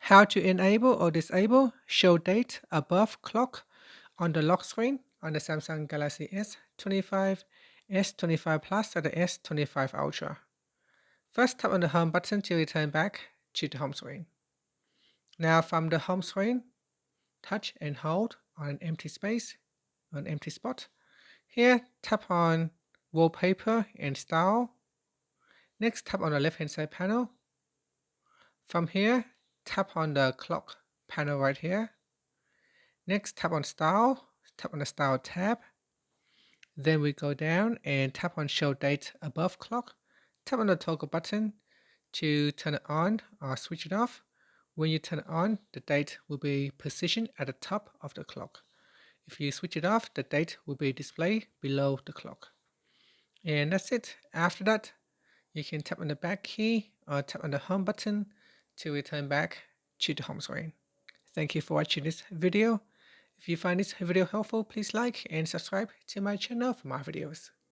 How to enable or disable show date above clock on the lock screen on the Samsung Galaxy S25, S25 Plus, and the S25 Ultra. First, tap on the home button to return back to the home screen. Now from the home screen, touch and hold on an empty space, an empty spot. Here, tap on Wallpaper and Style. Next, tap on the left-hand side panel. From here, tap on the clock panel right here. Next, tap on Style, tap on the Style tab. Then we go down and tap on Show Date above clock. Tap on the toggle button to turn it on or switch it off. When you turn it on, the date will be positioned at the top of the clock. If you switch it off, the date will be displayed below the clock. And that's it. After that, you can tap on the back key or tap on the home button to return back to the home screen. Thank you for watching this video. If you find this video helpful, please like and subscribe to my channel for more videos.